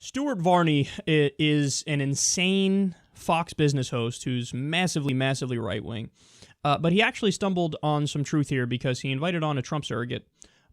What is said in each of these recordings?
Stuart Varney is an insane Fox business host who's massively, massively right-wing. But he actually stumbled on some truth here because he invited on a Trump surrogate,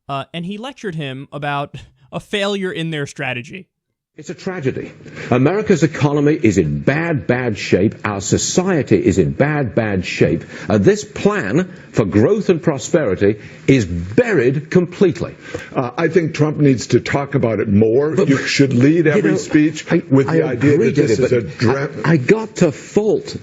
and he lectured him about a failure in their strategy. It's a tragedy. America's economy is in bad shape. Our society is in bad shape. This plan for growth and prosperity is buried completely. I think Trump needs to talk about it more. But, you should lead every speech with the idea that this is a I got to fault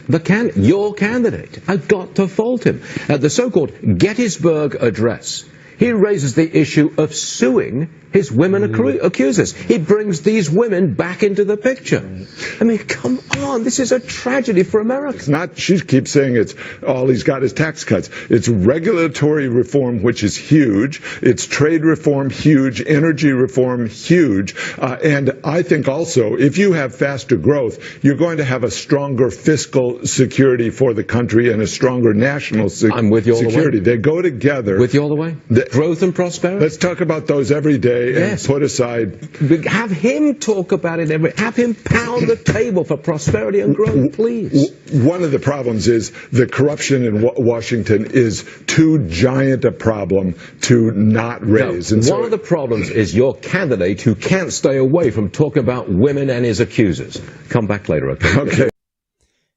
your candidate. I got to fault him. The so-called Gettysburg address. He raises the issue of suing his women accusers. He brings these women back into the picture. I mean, come on. This is a tragedy for America. It's not, she keeps saying it's all he's got is tax cuts. It's regulatory reform, which is huge. It's trade reform, huge. Energy reform, huge. And I think also, if you have faster growth, you're going to have a stronger fiscal security for the country and a stronger national I'm with you all security. The way. They go together. With you all the way? Growth and prosperity? Let's talk about those every day and put aside. Have him talk about it have him pound the table for prosperity and growth, please. One of the problems is the corruption in Washington is too giant a problem to not raise. No, one of the problems is your candidate who can't stay away from talking about women and his accusers. Come back later, okay? Okay.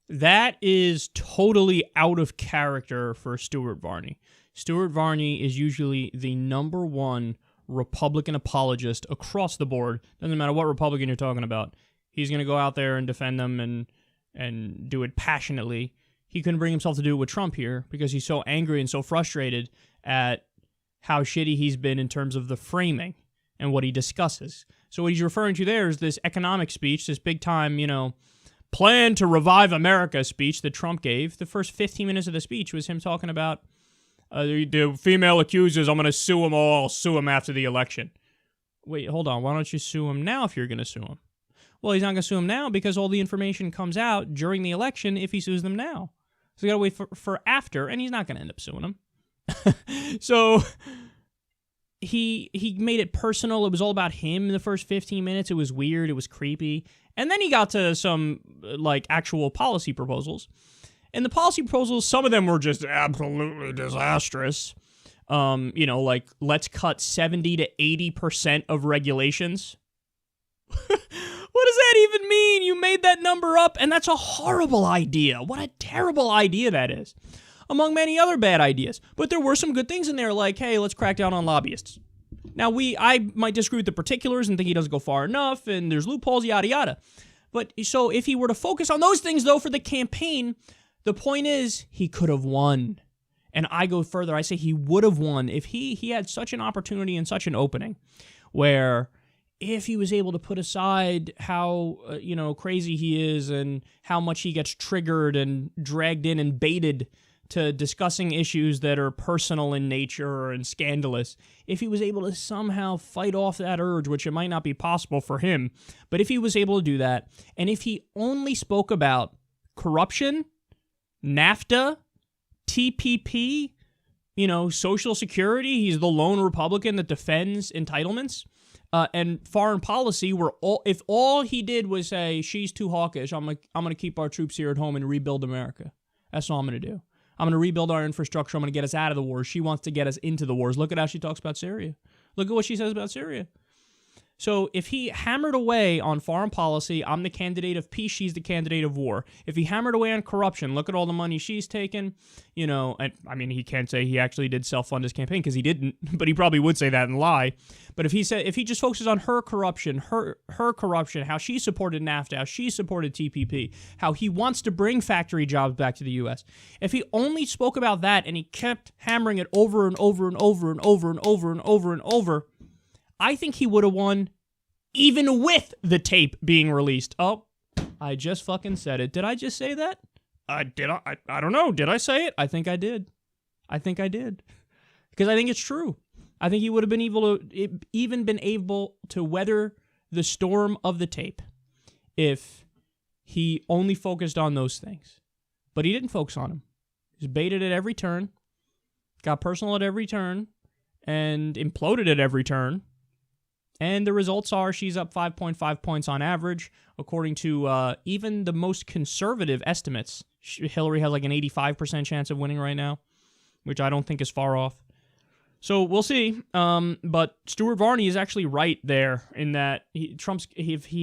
That is totally out of character for Stuart Varney. Stuart Varney is usually the number one Republican apologist across the board. Doesn't matter what Republican you're talking about. He's going to go out there and defend them and do it passionately. He couldn't bring himself to do it with Trump here because he's so angry and so frustrated at how shitty he's been in terms of the framing and what he discusses. So what he's referring to there is this economic speech, this big-time, plan to revive America speech that Trump gave. The first 15 minutes of the speech was him talking about the female accusers. I'm going to sue them all. I'll sue them after the election. Wait, hold on. Why don't you sue him now if you're going to sue him? Well, he's not going to sue him now because all the information comes out during the election if he sues them now. So you got to wait for after, and he's not going to end up suing them. So he made it personal. It was all about him in the first 15 minutes. It was weird. It was creepy. And then he got to some actual policy proposals. And the policy proposals, some of them were just absolutely disastrous. Let's cut 70 to 80% of regulations. What does that even mean? You made that number up, and that's a horrible idea. What a terrible idea that is, among many other bad ideas. But there were some good things in there, like, hey, let's crack down on lobbyists. Now, I might disagree with the particulars and think he doesn't go far enough, and there's loopholes, yada, yada. But so if he were to focus on those things, though, for the campaign, the point is he could have won. And I go further. I say he would have won if he had such an opportunity and such an opening where if he was able to put aside how, crazy he is and how much he gets triggered and dragged in and baited to discussing issues that are personal in nature and scandalous, if he was able to somehow fight off that urge, which it might not be possible for him, but if he was able to do that, and if he only spoke about corruption, NAFTA, TPP, Social Security, he's the lone Republican that defends entitlements, and foreign policy, if all he did was say, she's too hawkish, I'm going to keep our troops here at home and rebuild America. That's all I'm going to do. I'm going to rebuild our infrastructure. I'm going to get us out of the wars. She wants to get us into the wars. Look at how she talks about Syria. Look at what she says about Syria. So if he hammered away on foreign policy, I'm the candidate of peace, she's the candidate of war. If he hammered away on corruption, look at all the money she's taken, and he can't say he actually did self-fund his campaign because he didn't, but he probably would say that and lie. But if he just focuses on her corruption, how she supported NAFTA, how she supported TPP, how he wants to bring factory jobs back to the U.S., if he only spoke about that and he kept hammering it over and over and over and over and over and over and over, I think he would have won even with the tape being released. Oh, I just fucking said it. Did I just say that? I don't know. Did I say it? I think I did. Because I think it's true. I think he would have been able to weather the storm of the tape if he only focused on those things. But he didn't focus on them. He was baited at every turn, got personal at every turn, and imploded at every turn. And the results are she's up 5.5 points on average. According to even the most conservative estimates, Hillary has like an 85% chance of winning right now, which I don't think is far off. So we'll see. But Stuart Varney is actually right there in that he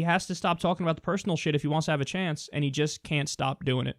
has to stop talking about the personal shit if he wants to have a chance, and he just can't stop doing it.